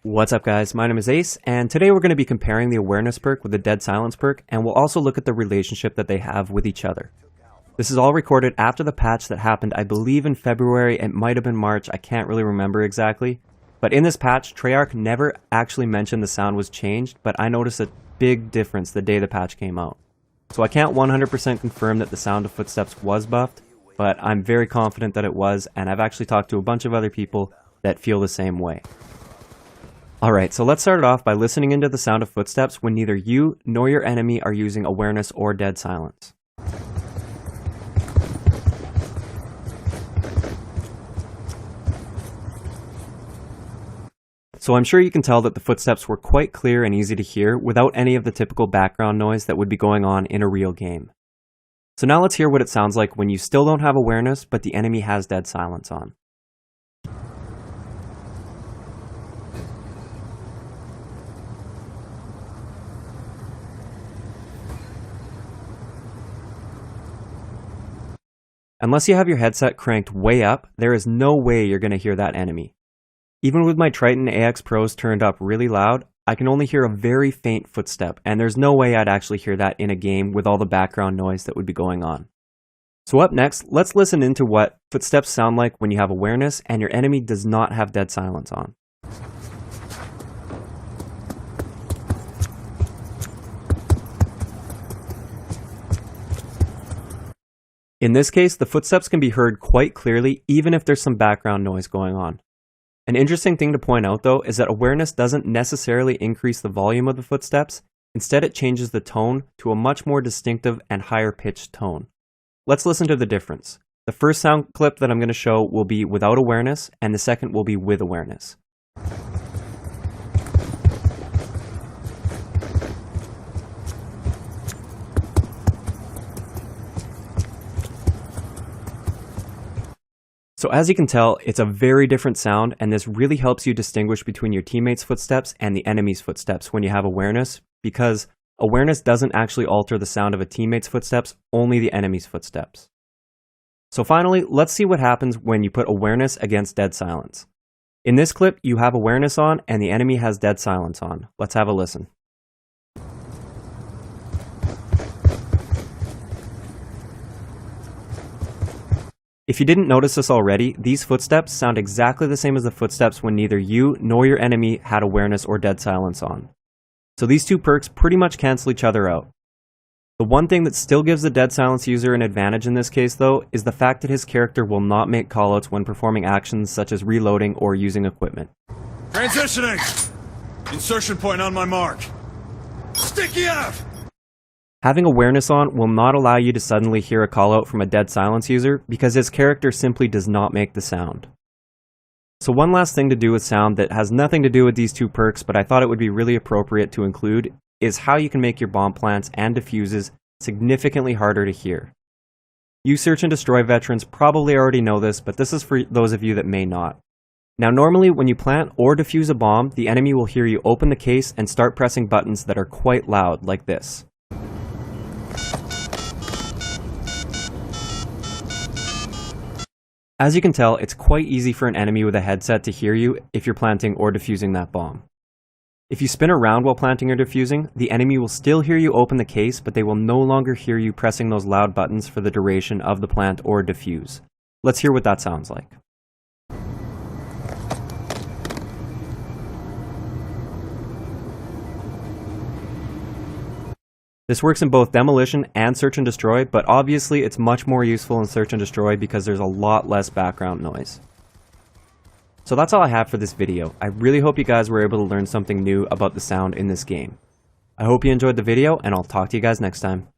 What's up guys, my name is Ace, and today we're going to be comparing the awareness perk with the dead silence perk, and we'll also look at the relationship that they have with each other. This is all recorded after the patch that happened, I believe in February, it might have been March, I can't really remember exactly. But in this patch, Treyarch never actually mentioned the sound was changed, but I noticed a big difference the day the patch came out. So I can't 100% confirm that the sound of footsteps was buffed, but I'm very confident that it was, and I've actually talked to a bunch of other people that feel the same way. Alright, so let's start it off by listening into the sound of footsteps when neither you nor your enemy are using awareness or dead silence. So I'm sure you can tell that the footsteps were quite clear and easy to hear without any of the typical background noise that would be going on in a real game. So now let's hear what it sounds like when you still don't have awareness but the enemy has dead silence on. Unless you have your headset cranked way up, there is no way you're going to hear that enemy. Even with my Triton AX Pros turned up really loud, I can only hear a very faint footstep, and there's no way I'd actually hear that in a game with all the background noise that would be going on. So up next, let's listen into what footsteps sound like when you have awareness and your enemy does not have dead silence on. In this case, the footsteps can be heard quite clearly even if there's some background noise going on. An interesting thing to point out though is that awareness doesn't necessarily increase the volume of the footsteps, instead it changes the tone to a much more distinctive and higher pitched tone. Let's listen to the difference. The first sound clip that I'm going to show will be without awareness and the second will be with awareness. So as you can tell, it's a very different sound, and this really helps you distinguish between your teammates' footsteps and the enemy's footsteps when you have awareness, because awareness doesn't actually alter the sound of a teammate's footsteps, only the enemy's footsteps. So finally, let's see what happens when you put awareness against dead silence. In this clip, you have awareness on and the enemy has dead silence on. Let's have a listen. If you didn't notice this already, these footsteps sound exactly the same as the footsteps when neither you nor your enemy had awareness or dead silence on. So these two perks pretty much cancel each other out. The one thing that still gives the dead silence user an advantage in this case though, is the fact that his character will not make callouts when performing actions such as reloading or using equipment. Transitioning! Insertion point on my mark. Sticky up! Having awareness on will not allow you to suddenly hear a callout from a dead silence user because his character simply does not make the sound. So one last thing to do with sound that has nothing to do with these two perks, but I thought it would be really appropriate to include, is how you can make your bomb plants and diffuses significantly harder to hear. You search and destroy veterans probably already know this, but this is for those of you that may not. Now normally when you plant or defuse a bomb, the enemy will hear you open the case and start pressing buttons that are quite loud, like this. As you can tell, it's quite easy for an enemy with a headset to hear you if you're planting or defusing that bomb. If you spin around while planting or defusing, the enemy will still hear you open the case, but they will no longer hear you pressing those loud buttons for the duration of the plant or defuse. Let's hear what that sounds like. This works in both demolition and search and destroy, but obviously it's much more useful in search and destroy because there's a lot less background noise. So that's all I have for this video. I really hope you guys were able to learn something new about the sound in this game. I hope you enjoyed the video, and I'll talk to you guys next time.